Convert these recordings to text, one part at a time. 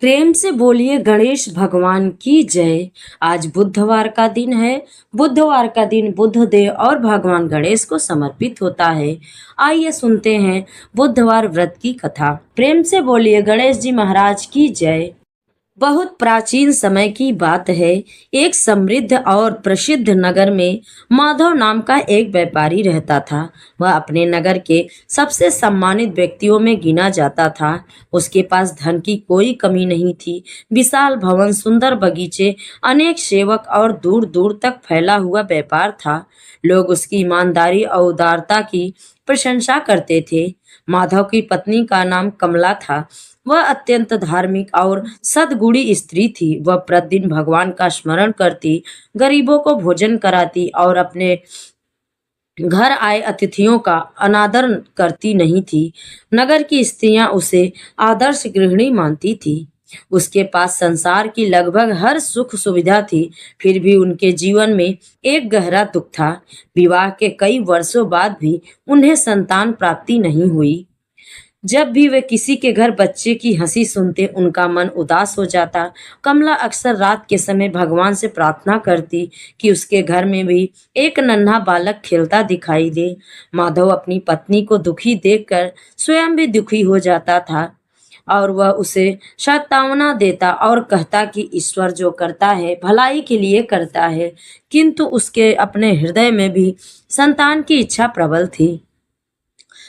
प्रेम से बोलिए गणेश भगवान की जय। आज बुधवार का दिन है। बुधवार का दिन बुद्ध देव और भगवान गणेश को समर्पित होता है। आइए सुनते हैं बुधवार व्रत की कथा। प्रेम से बोलिए गणेश जी महाराज की जय। बहुत प्राचीन समय की बात है। एक समृद्ध और प्रसिद्ध नगर में माधव नाम का एक व्यापारी रहता था। वह अपने नगर के सबसे सम्मानित व्यक्तियों में गिना जाता था। उसके पास धन की कोई कमी नहीं थी। विशाल भवन, सुंदर बगीचे, अनेक सेवक और दूर दूर तक फैला हुआ व्यापार था। लोग उसकी ईमानदारी और उदारता की प्रशंसा करते थे। माधव की पत्नी का नाम कमला था। वह अत्यंत धार्मिक और सद्गुणी स्त्री थी। वह प्रतिदिन भगवान का स्मरण करती, गरीबों को भोजन कराती और अपने घर आए अतिथियों का अनादर करती नहीं थी। नगर की स्त्रियां उसे आदर्श गृहिणी मानती थी। उसके पास संसार की लगभग हर सुख सुविधा थी, फिर भी उनके जीवन में एक गहरा दुख था। विवाह के कई वर्षों बाद भी उन्हें संतान प्राप्ति नहीं हुई। जब भी वे किसी के घर बच्चे की हंसी सुनते, उनका मन उदास हो जाता। कमला अक्सर रात के समय भगवान से प्रार्थना करती कि उसके घर में भी एक नन्हा बालक खेलता दिखाई दे। माधव अपनी पत्नी को दुखी देखकर स्वयं भी दुखी हो जाता था और वह उसे सांत्वना देता और कहता कि ईश्वर जो करता है भलाई के लिए करता है। किंतु उसके अपने हृदय में भी संतान की इच्छा प्रबल थी।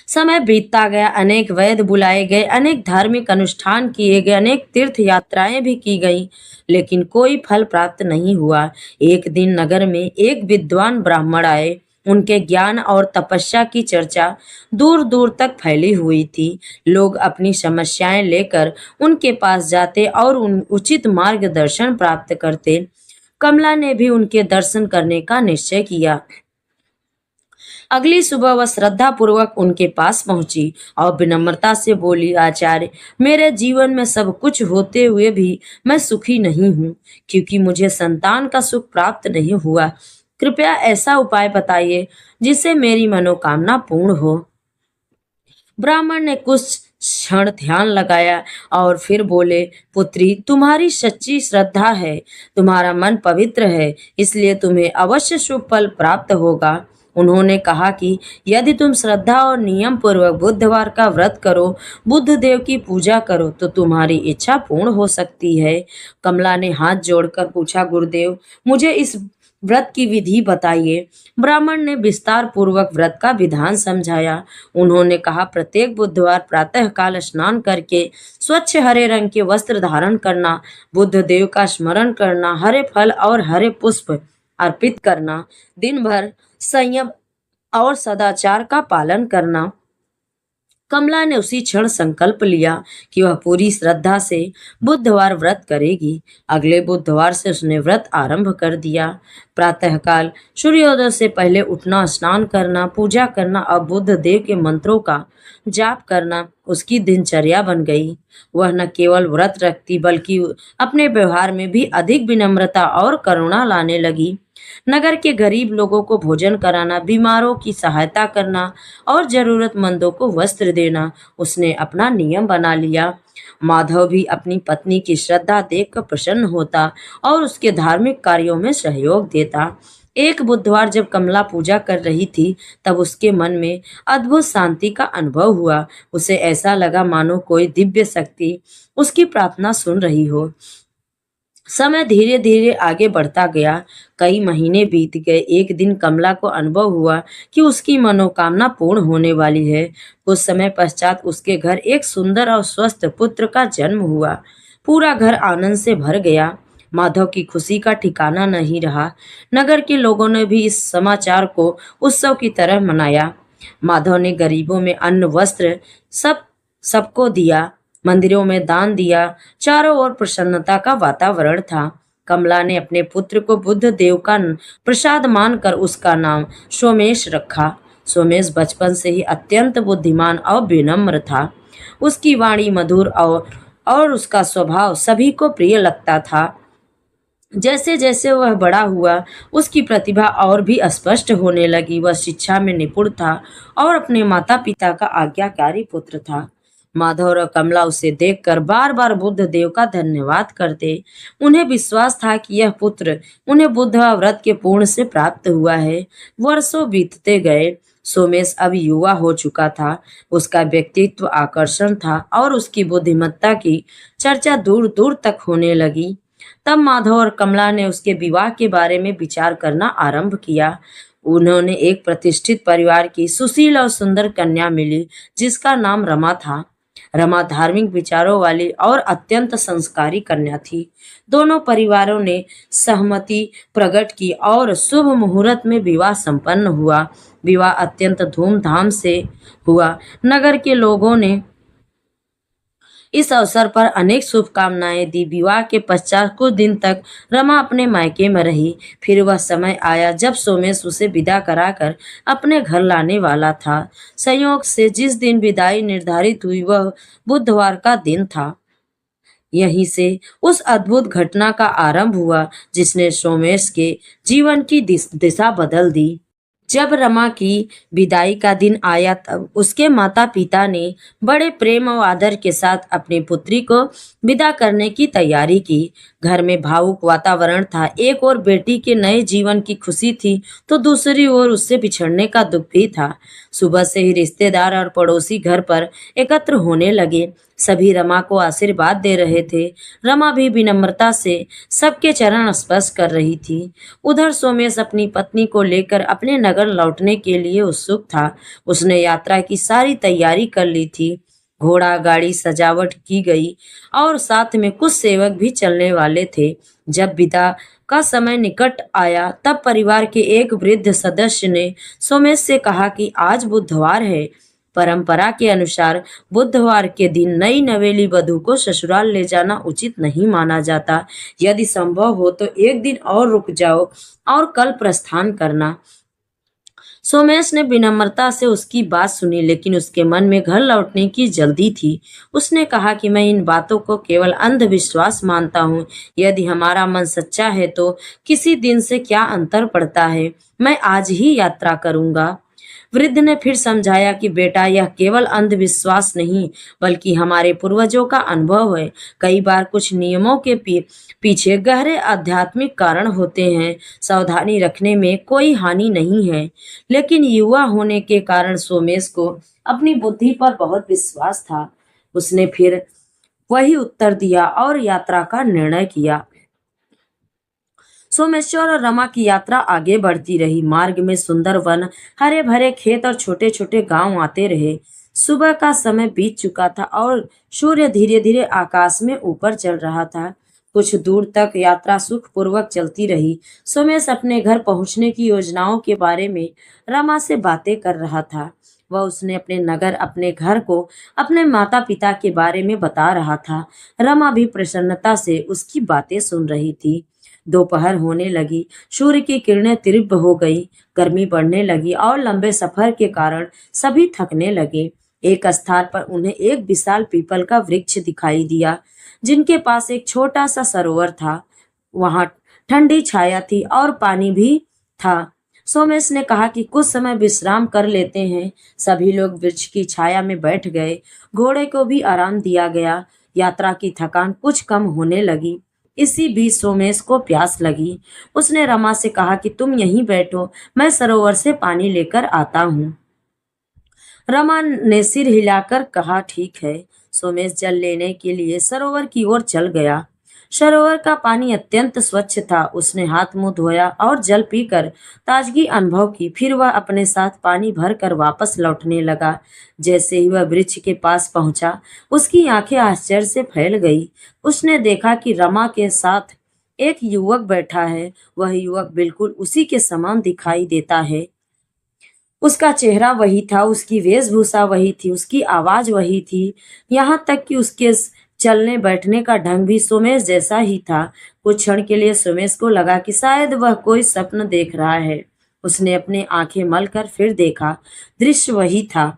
समय बीतता गया, अनेक वैद्य बुलाए गए, अनेक धार्मिक अनुष्ठान किए गए, अनेक तीर्थ यात्राएं भी की गईं, लेकिन कोई फल प्राप्त नहीं हुआ। एक दिन नगर में एक विद्वान ब्राह्मण आए। उनके ज्ञान और तपस्या की चर्चा दूर दूर तक फैली हुई थी। लोग अपनी समस्याएं लेकर उनके पास जाते और उन उचित मार्गदर्शन प्राप्त करते। कमला ने भी उनके दर्शन करने का निश्चय किया। अगली सुबह वह श्रद्धा पूर्वक उनके पास पहुंची और विनम्रता से बोली, आचार्य, मेरे जीवन में सब कुछ होते हुए भी मैं सुखी नहीं हूँ, क्योंकि मुझे संतान का सुख प्राप्त नहीं हुआ। कृपया ऐसा उपाय बताइए जिससे मेरी मनोकामना पूर्ण हो। ब्राह्मण ने कुछ क्षण ध्यान लगाया और फिर बोले, पुत्री, तुम्हारी सच्ची श्रद्धा है, तुम्हारा मन पवित्र है, इसलिए तुम्हें अवश्य शुभ फल प्राप्त होगा। उन्होंने कहा कि यदि तुम श्रद्धा और नियम पूर्वक बुधवार का व्रत करो, बुद्ध देव की पूजा करो, तो तुम्हारी इच्छा पूर्ण हो सकती है। कमला ने हाथ जोड़कर पूछा, गुरुदेव, मुझे इस व्रत की विधि बताइए। ब्राह्मण ने विस्तार पूर्वक व्रत का विधान समझाया। उन्होंने कहा, प्रत्येक बुधवार प्रातः काल स्नान करके स्वच्छ हरे रंग के वस्त्र धारण करना, बुद्ध देव का स्मरण करना, हरे फल और हरे पुष्प अर्पित करना, दिन भर संयम और सदाचार का पालन करना। कमला ने उसी क्षण संकल्प लिया कि वह पूरी श्रद्धा से बुधवार व्रत करेगी। अगले बुधवार से उसने व्रत आरंभ कर दिया। प्रातःकाल सूर्योदय से पहले उठना, स्नान करना, पूजा करना और बुद्ध देव के मंत्रों का जाप करना उसकी दिनचर्या बन गई। वह न केवल व्रत रखती बल्कि अपने व्यवहार में भी अधिक विनम्रता और करुणा लाने लगी। नगर के गरीब लोगों को भोजन कराना, बीमारों की सहायता करना और जरूरतमंदों को वस्त्र देना उसने अपना नियम बना लिया। माधव भी अपनी पत्नी की श्रद्धा देखकर प्रसन्न होता और उसके धार्मिक कार्यों में सहयोग देता। एक बुधवार जब कमला पूजा कर रही थी, तब उसके मन में अद्भुत शांति का अनुभव हुआ। उसे ऐसा लगा मानो कोई दिव्य शक्ति उसकी प्रार्थना सुन रही हो। समय धीरे धीरे आगे बढ़ता गया। कई महीने बीत गए। एक दिन कमला को अनुभव हुआ कि उसकी मनोकामना पूर्ण होने वाली है। कुछ समय पश्चात उसके घर एक सुंदर और स्वस्थ पुत्र का जन्म हुआ। पूरा घर आनंद से भर गया। माधव की खुशी का ठिकाना नहीं रहा। नगर के लोगों ने भी इस समाचार को उत्सव की तरह मनाया। माधव ने गरीबों में अन्न, वस्त्र सबको दिया, मंदिरों में दान दिया। चारों ओर प्रसन्नता का वातावरण था। कमला ने अपने पुत्र को बुद्ध देव का प्रसाद मानकर उसका नाम सोमेश रखा। सोमेश बचपन से ही अत्यंत बुद्धिमान और विनम्र था। उसकी वाणी मधुर और उसका स्वभाव सभी को प्रिय लगता था। जैसे जैसे वह बड़ा हुआ, उसकी प्रतिभा और भी स्पष्ट होने लगी। वह शिक्षा में निपुण था और अपने माता पिता का आज्ञाकारी पुत्र था। माधव और कमला उसे देखकर बार बार बुद्ध देव का धन्यवाद करते। उन्हें विश्वास था कि यह पुत्र उन्हें बुद्ध व्रत के पूर्ण से प्राप्त हुआ है। वर्षों बीतते गए। सोमेश अब युवा हो चुका था। उसका व्यक्तित्व आकर्षण था और उसकी बुद्धिमत्ता की चर्चा दूर दूर तक होने लगी। तब माधव और कमला ने उसके विवाह के बारे में विचार करना आरंभ किया। उन्होंने एक प्रतिष्ठित परिवार की सुशील और सुंदर कन्या मिली जिसका नाम रमा था। रमा धार्मिक विचारों वाली और अत्यंत संस्कारी कन्या थी। दोनों परिवारों ने सहमति प्रकट की और शुभ मुहूर्त में विवाह संपन्न हुआ। विवाह अत्यंत धूमधाम से हुआ। नगर के लोगों ने इस अवसर पर अनेक शुभकामनाएं दी। विवाह के पश्चात कुछ दिन तक रमा अपने मायके में रही। फिर वह समय आया जब सोमेश उसे विदा कराकर अपने घर लाने वाला था। संयोग से जिस दिन विदाई निर्धारित हुई वह बुधवार का दिन था। यहीं से उस अद्भुत घटना का आरंभ हुआ जिसने सोमेश के जीवन की दिशा बदल दी। जब रमा की विदाई का दिन आया तब उसके माता पिता ने बड़े प्रेम और आदर के साथ अपनी पुत्री को विदा करने की तैयारी की। घर में भावुक वातावरण था। एक ओर बेटी के नए जीवन की खुशी थी तो दूसरी ओर उससे बिछड़ने का दुख भी था। सुबह से ही रिश्तेदार और पड़ोसी घर पर एकत्र होने लगे। सभी रमा को आशीर्वाद दे रहे थे। रमा भी विनम्रता से सबके चरण स्पर्श कर रही थी। उधर सोमेश अपनी पत्नी को लेकर अपने नगर लौटने के लिए उत्सुक था। उसने यात्रा की सारी तैयारी कर ली थी। घोड़ा गाड़ी सजावट की गई और साथ में कुछ सेवक भी चलने वाले थे। जब विदा का समय निकट आया तब परिवार के एक वृद्ध सदस्य ने सोमेश से कहा कि आज बुधवार है। परंपरा के अनुसार बुधवार के दिन नई नवेली वधू को ससुराल ले जाना उचित नहीं माना जाता। यदि संभव हो तो एक दिन और रुक जाओ और कल प्रस्थान करना। सोमेश ने विनम्रता से उसकी बात सुनी लेकिन उसके मन में घर लौटने की जल्दी थी। उसने कहा कि मैं इन बातों को केवल अंधविश्वास मानता हूँ। यदि हमारा मन सच्चा है तो किसी दिन से क्या अंतर पड़ता है। मैं आज ही यात्रा करूंगा। वृद्ध ने फिर समझाया कि बेटा यह केवल अंधविश्वास नहीं बल्कि हमारे पूर्वजों का अनुभव है। कई बार कुछ नियमों के पीछे गहरे आध्यात्मिक कारण होते हैं। सावधानी रखने में कोई हानि नहीं है। लेकिन युवा होने के कारण सोमेश को अपनी बुद्धि पर बहुत विश्वास था। उसने फिर वही उत्तर दिया और यात्रा का निर्णय किया। सोमेश्वर और रमा की यात्रा आगे बढ़ती रही। मार्ग में सुंदर वन, हरे भरे खेत और छोटे छोटे गांव आते रहे। सुबह का समय बीत चुका था और सूर्य धीरे धीरे आकाश में ऊपर चल रहा था। कुछ दूर तक यात्रा सुखपूर्वक चलती रही। सोमेश अपने घर पहुंचने की योजनाओं के बारे में रमा से बातें कर रहा था। वह उसने अपने नगर, अपने घर को, अपने माता पिता के बारे में बता रहा था। रमा भी प्रसन्नता से उसकी बातें सुन रही थी। दोपहर होने लगी। सूर्य की किरणें तीव्र हो गई। गर्मी बढ़ने लगी और लंबे सफर के कारण सभी थकने लगे। एक स्थान पर उन्हें एक विशाल पीपल का वृक्ष दिखाई दिया जिनके पास एक छोटा सा सरोवर था। वहां ठंडी छाया थी और पानी भी था। सोमेश ने कहा कि कुछ समय विश्राम कर लेते हैं। सभी लोग वृक्ष की छाया में बैठ गए। घोड़े को भी आराम दिया गया। यात्रा की थकान कुछ कम होने लगी। इसी बीच सोमेश को प्यास लगी। उसने रमा से कहा कि तुम यहीं बैठो, मैं सरोवर से पानी लेकर आता हूँ। रमा ने सिर हिलाकर कहा ठीक है। सोमेश जल लेने के लिए सरोवर की ओर चल गया। सरोवर का पानी अत्यंत स्वच्छ था। उसने हाथ मुंह धोया और जल पीकर ताजगी अनुभव की। फिर वह अपने साथ पानी भरकर वापस लौटने लगा। जैसे ही वह वृक्ष के पास पहुंचा उसकी आंखें आश्चर्य से फैल गई। उसने देखा कि रमा के साथ एक युवक बैठा है। वह युवक बिल्कुल उसी के समान दिखाई देता है। उसका चेहरा वही था, उसकी वेशभूषा वही थी, उसकी आवाज वही थी, यहाँ तक कि उसके चलने बैठने का ढंग भी सोमेश जैसा ही था। कुछ क्षण के लिए सोमेश को लगा कि शायद वह कोई स्वप्न देख रहा है। उसने अपनी आंखें मलकर फिर देखा, दृश्य वही था।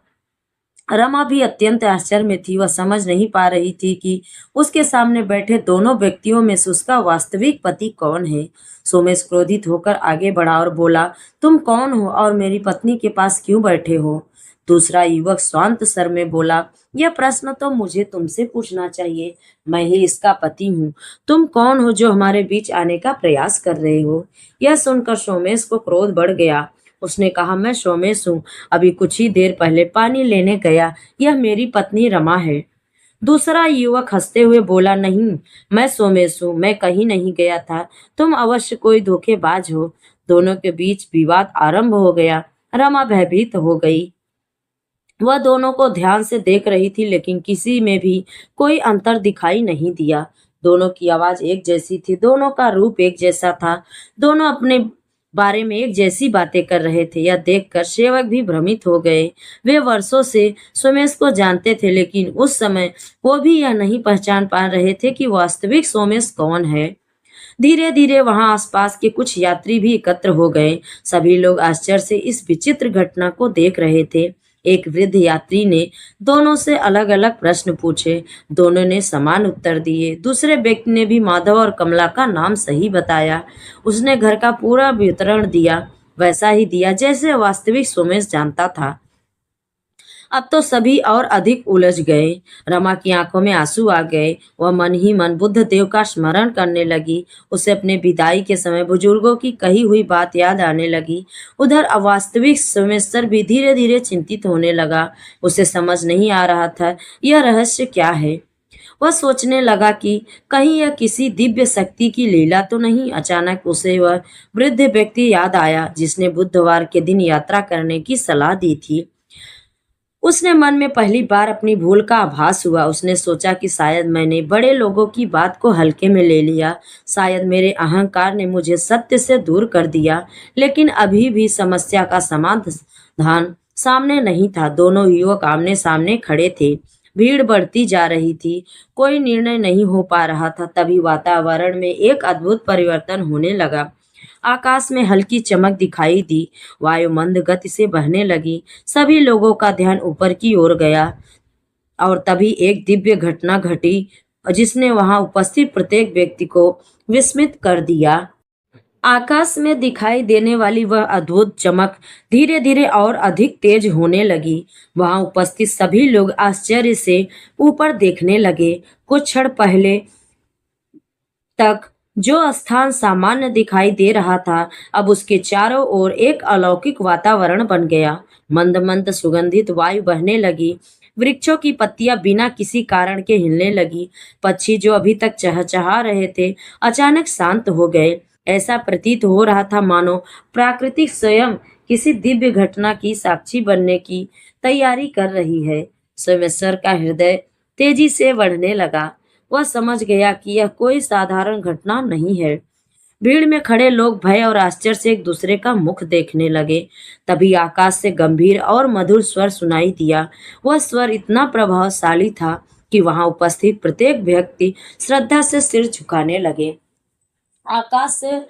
रमा भी अत्यंत आश्चर्य में थी। वह समझ नहीं पा रही थी कि उसके सामने बैठे दोनों व्यक्तियों में से उसका वास्तविक पति कौन है। सोमेश क्रोधित होकर आगे बढ़ा और बोला, तुम कौन हो और मेरी पत्नी के पास क्यों बैठे हो? दूसरा युवक शांत स्वर में बोला, यह प्रश्न तो मुझे तुमसे पूछना चाहिए, मैं ही इसका पति हूँ। तुम कौन हो जो हमारे बीच आने का प्रयास कर रहे हो? यह सुनकर सोमेश को क्रोध बढ़ गया। उसने कहा, मैं सोमेश हूँ, अभी कुछ ही देर पहले पानी लेने गया, यह मेरी पत्नी रमा है। दूसरा युवक हंसते हुए बोला, नहीं, मैं सोमेश हूँ, मैं कहीं नहीं गया था, तुम अवश्य कोई धोखेबाज हो। दोनों के बीच विवाद आरंभ हो गया। रमा भयभीत हो गई। वह दोनों को ध्यान से देख रही थी, लेकिन किसी में भी कोई अंतर दिखाई नहीं दिया। दोनों की आवाज एक जैसी थी, दोनों का रूप एक जैसा था, दोनों अपने बारे में एक जैसी बातें कर रहे थे। यह देखकर सेवक भी भ्रमित हो गए। वे वर्षों से सोमेश को जानते थे, लेकिन उस समय वो भी यह नहीं पहचान पा रहे थे कि वास्तविक सोमेश कौन है। धीरे धीरे वहां आसपास के कुछ यात्री भी एकत्र हो गए। सभी लोग आश्चर्य से इस विचित्र घटना को देख रहे थे। एक वृद्ध यात्री ने दोनों से अलग अलग प्रश्न पूछे। दोनों ने समान उत्तर दिए। दूसरे व्यक्ति ने भी माधव और कमला का नाम सही बताया। उसने घर का पूरा विवरण दिया, वैसा ही दिया जैसे वास्तविक सोमेश जानता था। अब तो सभी और अधिक उलझ गए। रमा की आंखों में आंसू आ गए। वह मन ही मन बुद्ध देव का स्मरण करने लगी। उसे अपने विदाई के समय बुजुर्गों की कही हुई बात याद आने लगी। उधर अवास्तविक सोमेश्वर भी धीरे धीरे चिंतित होने लगा। उसे समझ नहीं आ रहा था यह रहस्य क्या है। वह सोचने लगा कि कहीं यह किसी दिव्य शक्ति की लीला तो नहीं। अचानक उसे वह वृद्ध व्यक्ति याद आया जिसने बुधवार के दिन यात्रा करने की सलाह दी थी। उसने मन में पहली बार अपनी भूल का आभास हुआ। उसने सोचा कि शायद मैंने बड़े लोगों की बात को हल्के में ले लिया, शायद मेरे अहंकार ने मुझे सत्य से दूर कर दिया। लेकिन अभी भी समस्या का समाधान सामने नहीं था। दोनों युवक आमने सामने खड़े थे। भीड़ बढ़ती जा रही थी, कोई निर्णय नहीं हो पा रहा था। तभी वातावरण में एक अद्भुत परिवर्तन होने लगा। आकाश में हल्की चमक दिखाई दी, वायु मंद गति से बहने लगी। सभी लोगों का ध्यान ऊपर की ओर गया और तभी एक दिव्य घटना घटी जिसने वहां उपस्थित प्रत्येक व्यक्ति को विस्मित कर दिया। आकाश में दिखाई देने वाली वह अद्भुत चमक धीरे धीरे और अधिक तेज होने लगी। वहां उपस्थित सभी लोग आश्चर्य से ऊपर देखने लगे। कुछ क्षण पहले तक जो स्थान सामान्य दिखाई दे रहा था, अब उसके चारों ओर एक अलौकिक वातावरण बन गया। मंद मंद सुगंधित वायु बहने लगी। वृक्षों की पत्तियां बिना किसी कारण के हिलने लगी। पक्षी जो अभी तक चहचहा रहे थे, अचानक शांत हो गए। ऐसा प्रतीत हो रहा था मानो प्रकृति स्वयं किसी दिव्य घटना की साक्षी बनने की तैयारी कर रही है। सोमेश्वर का हृदय तेजी से बढ़ने लगा। वह समझ गया कि यह कोई साधारण घटना नहीं है। भीड़ में खड़े लोग भय और आश्चर्य से एक दूसरे का मुख देखने लगे। तभी आकाश से गंभीर और मधुर स्वर सुनाई दिया। वह स्वर इतना प्रभावशाली था कि वहां उपस्थित प्रत्येक व्यक्ति श्रद्धा से सिर झुकाने लगे। आकाश से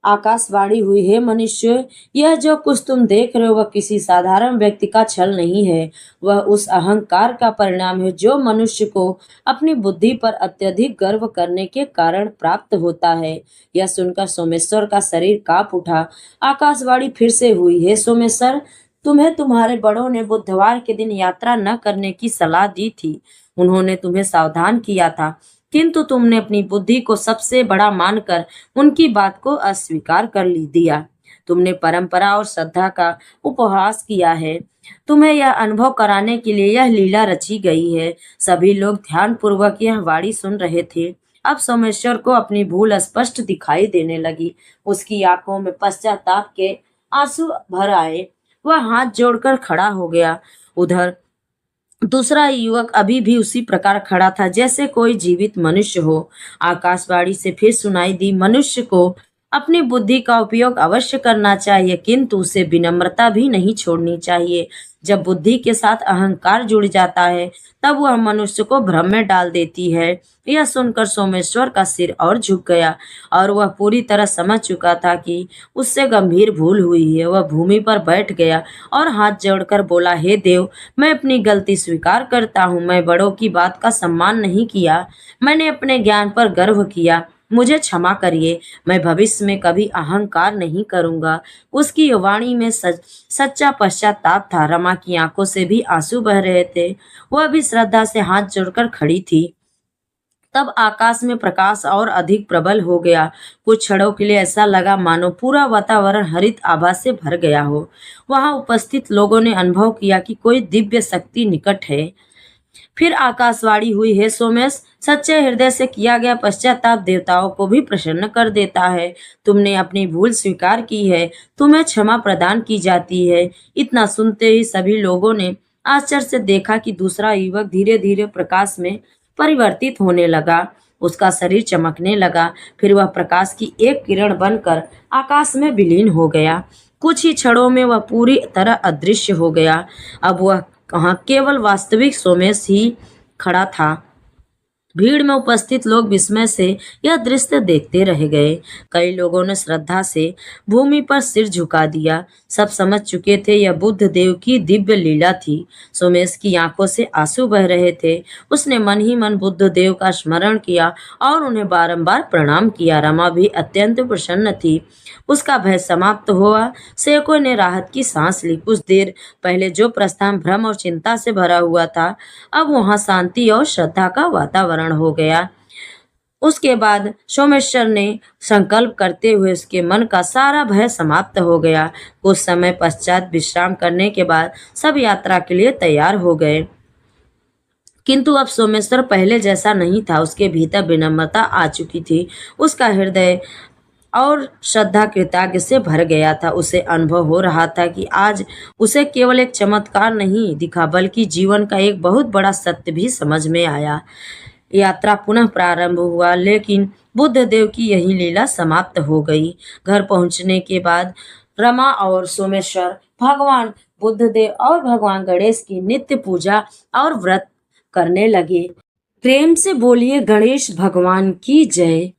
आकाशवाणी हुई, हे मनुष्य, यह जो कुछ तुम देख रहे हो वह किसी साधारण व्यक्ति का छल नहीं है। वह उस अहंकार का परिणाम है जो मनुष्य को अपनी बुद्धि पर अत्यधिक गर्व करने के कारण प्राप्त होता है। यह सुनकर सोमेश्वर का शरीर कांप उठा। आकाशवाणी फिर से हुई, हे सोमेश्वर, तुम्हें तुम्हारे बड़ों ने बुधवार के दिन यात्रा न करने की सलाह दी थी। उन्होंने तुम्हें सावधान किया था, किंतु तुमने अपनी बुद्धि को सबसे बड़ा मानकर उनकी बात को अस्वीकार कर दिया। तुमने परंपरा और श्रद्धा का उपहास किया है। तुम्हें यह अनुभव कराने के लिए यह लीला रची गई है। सभी लोग ध्यानपूर्वक यह वाणी सुन रहे थे। अब सोमेश्वर को अपनी भूल स्पष्ट दिखाई देने लगी। उसकी आंखों में पश्चाताप के आंसू भर आए। वह हाथ जोड़कर खड़ा हो गया। उधर दूसरा युवक अभी भी उसी प्रकार खड़ा था जैसे कोई जीवित मनुष्य हो। आकाशवाणी से फिर सुनाई दी, मनुष्य को अपनी बुद्धि का उपयोग अवश्य करना चाहिए, किंतु उसे विनम्रता भी नहीं छोड़नी चाहिए। जब बुद्धि के साथ अहंकार जुड़ जाता है, तब वह मनुष्य को भ्रम में डाल देती है। यह सुनकर सोमेश्वर का सिर और झुक गया और वह पूरी तरह समझ चुका था कि उससे गंभीर भूल हुई है। वह भूमि पर बैठ गया और हाथ जोड़कर बोला, हे देव, मैं अपनी गलती स्वीकार करता हूँ। मैं बड़ों की बात का सम्मान नहीं किया। मैंने अपने ज्ञान पर गर्व किया। मुझे क्षमा करिए, मैं भविष्य में कभी अहंकार नहीं करूँगा। उसकी वाणी में सच्चा पश्चाताप था। रमा की आंखों से भी आंसू बह रहे थे। वह भी श्रद्धा से हाथ जोड़कर खड़ी थी। तब आकाश में प्रकाश और अधिक प्रबल हो गया। कुछ क्षणों के लिए ऐसा लगा मानो पूरा वातावरण हरित आभा से भर गया हो। वहां उपस्थित लोगों ने अनुभव किया कि कोई दिव्य शक्ति निकट है। फिर आकाशवाणी हुई, हे सोमेश, सच्चे हृदय से किया गया पश्चाताप देवताओं को भी प्रसन्न कर देता है। तुमने अपनी भूल स्वीकार की है, तुम्हें क्षमा प्रदान की जाती है। इतना सुनते ही सभी लोगों ने आश्चर्य से देखा कि दूसरा युवक धीरे धीरे प्रकाश में परिवर्तित होने लगा। उसका शरीर चमकने लगा, फिर वह प्रकाश की एक किरण बनकर आकाश में विलीन हो गया। कुछ ही क्षणों में वह पूरी तरह अदृश्य हो गया। अब वह कहाँ केवल वास्तविक सोमेश ही खड़ा था। भीड़ में उपस्थित लोग विस्मय से यह दृश्य देखते रह गए। कई लोगों ने श्रद्धा से भूमि पर सिर झुका दिया। सब समझ चुके थे यह बुद्ध देव की दिव्य लीला थी। सोमेश की आंखों से आंसू बह रहे थे। उसने मन ही मन बुद्ध देव का स्मरण किया और उन्हें बारंबार प्रणाम किया। रमा भी अत्यंत प्रसन्न थी। उसका भय समाप्त हुआ। सेवकों ने राहत की सांस ली। कुछ देर पहले जो प्रस्थान भ्रम और चिंता से भरा हुआ था, अब वहां शांति और श्रद्धा का वातावरण हो गया। उसके बाद सोमेश्वर ने संकल्प करते हुए उसके मन का सारा भय समाप्त हो गया। कुछ समय पश्चात विश्राम करने के बाद सब यात्रा के लिए तैयार हो गए। किंतु अब सोमेश्वर पहले जैसा नहीं था। उसके भीतर विनम्रता आ चुकी थी। उसका हृदय और श्रद्धा कृतज्ञ से भर गया था। उसे अनुभव हो रहा था कि आज उसे केवल एक चमत्कार नहीं दिखा, बल्कि जीवन का एक बहुत बड़ा सत्य भी समझ में आया। यात्रा पुनः प्रारंभ हुआ, लेकिन बुद्ध देव की यही लीला समाप्त हो गई। घर पहुंचने के बाद रमा और सोमेश्वर भगवान बुद्ध देव और भगवान गणेश की नित्य पूजा और व्रत करने लगे। प्रेम से बोलिए गणेश भगवान की जय।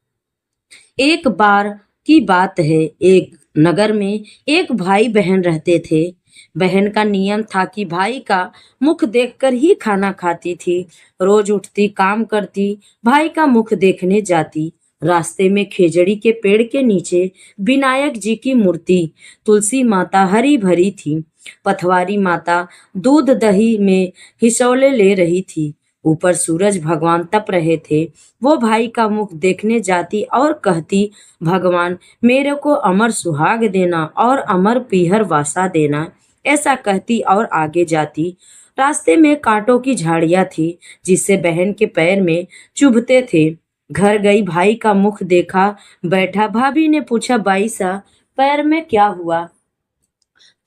एक बार की बात है, एक नगर में एक भाई बहन रहते थे। बहन का नियम था कि भाई का मुख देखकर ही खाना खाती थी। रोज उठती, काम करती, भाई का मुख देखने जाती। रास्ते में खेजड़ी के पेड़ के नीचे विनायक जी की मूर्ति, तुलसी माता हरी भरी थी। पथवारी माता दूध दही में हिसौले ले रही थी। ऊपर सूरज भगवान तप रहे थे। वो भाई का मुख देखने जाती और कहती, भगवान मेरे को अमर सुहाग देना और अमर पीहर वासा देना। ऐसा कहती और आगे जाती। रास्ते में कांटों की झाड़ियां थी, जिससे बहन के पैर में चुभते थे। घर गई, भाई का मुख देखा बैठा। भाभी ने पूछा, बाईसा पैर में क्या हुआ?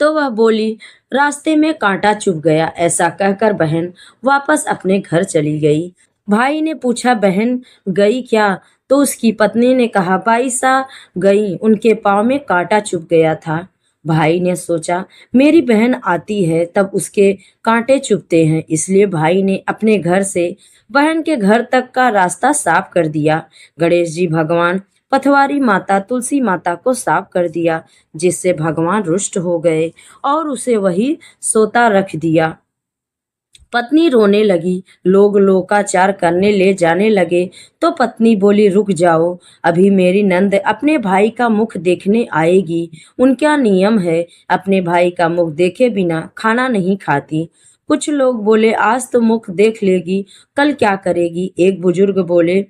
तो वह बोली, रास्ते में कांटा चुभ गया। ऐसा कहकर बहन वापस अपने घर चली गई। भाई ने पूछा, बहन गई क्या? तो उसकी पत्नी ने कहा, बाईसा गई, उनके पाँव में कांटा चुभ गया था। भाई ने सोचा, मेरी बहन आती है तब उसके कांटे चुभते हैं, इसलिए भाई ने अपने घर से बहन के घर तक का रास्ता साफ कर दिया। गणेश जी भगवान, पथवारी माता, तुलसी माता को साफ कर दिया, जिससे भगवान रुष्ट हो गए और उसे वही सोता रख दिया। पत्नी रोने लगी। लोग लोकाचार करने ले जाने लगे तो पत्नी बोली, रुक जाओ, अभी मेरी नंद अपने भाई का मुख देखने आएगी। उनका नियम है, अपने भाई का मुख देखे बिना खाना नहीं खाती। कुछ लोग बोले, आज तो मुख देख लेगी, कल क्या करेगी? एक बुजुर्ग बोले,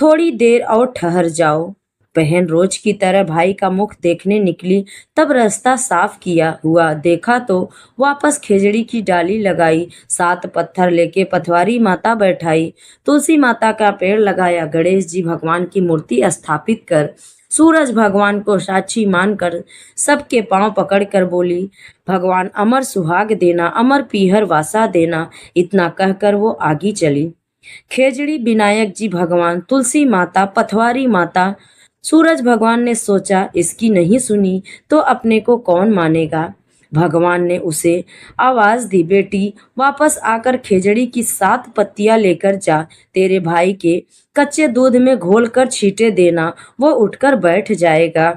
थोड़ी देर और ठहर जाओ। बहन रोज की तरह भाई का मुख देखने निकली। तब रास्ता साफ किया हुआ देखा तो वापस खेजड़ी की डाली लगाई, 7 पत्थर लेके पथवारी माता बैठाई, तुलसी माता का पेड़ लगाया, गणेश जी भगवान की मूर्ति स्थापित कर, सूरज भगवान को साक्षी मानकर सबके पांव पकड़कर बोली, भगवान अमर सुहाग देना, अमर पीहर वासा देना। इतना कहकर वो आगे चली। खेजड़ी, विनायक जी भगवान, तुलसी माता, पथवारी माता, सूरज भगवान ने सोचा, इसकी नहीं सुनी तो अपने को कौन मानेगा। भगवान ने उसे आवाज दी, बेटी वापस आकर खेजड़ी की 7 पत्तियां लेकर जा, तेरे भाई के कच्चे दूध में घोलकर छींटे देना, वो उठकर बैठ जाएगा।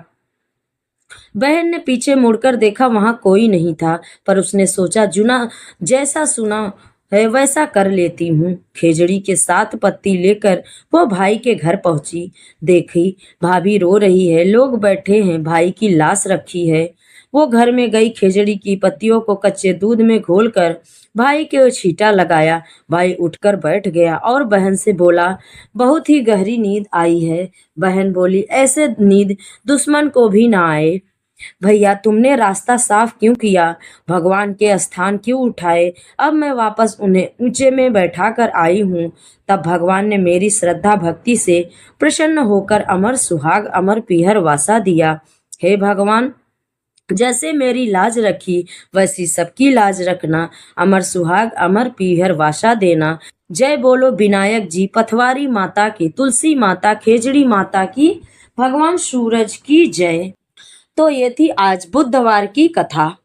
बहन ने पीछे मुड़कर देखा, वहां कोई नहीं था, पर उसने सोचा, जुना जैसा सुना है वैसा कर लेती हूँ। खेजड़ी के 7 पत्ती लेकर वो भाई के घर पहुंची। देखी भाभी रो रही है, लोग बैठे हैं, भाई की लाश रखी है। वो घर में गई, खेजड़ी की पत्तियों को कच्चे दूध में घोलकर भाई के छींटा लगाया। भाई उठकर बैठ गया और बहन से बोला, बहुत ही गहरी नींद आई है। बहन बोली, ऐसे नींद दुश्मन को भी ना आए। भैया तुमने रास्ता साफ क्यों किया, भगवान के स्थान क्यों उठाए। अब मैं वापस उन्हें ऊंचे में बैठा कर आई हूँ। तब भगवान ने मेरी श्रद्धा भक्ति से प्रसन्न होकर अमर सुहाग अमर पीहर वासा दिया। हे भगवान, जैसे मेरी लाज रखी वैसी सबकी लाज रखना, अमर सुहाग अमर पीहर वासा देना। जय बोलो विनायक जी, पथवारी माता की, तुलसी माता, खेजड़ी माता की, भगवान सूरज की जय। तो ये थी आज बुधवार की कथा।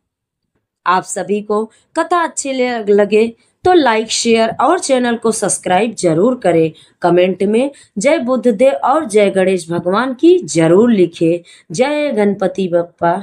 आप सभी को कथा अच्छी लगे तो लाइक शेयर और चैनल को सब्सक्राइब जरूर करें। कमेंट में जय बुद्धदेव और जय गणेश भगवान की जरूर लिखें। जय गणपति बप्पा।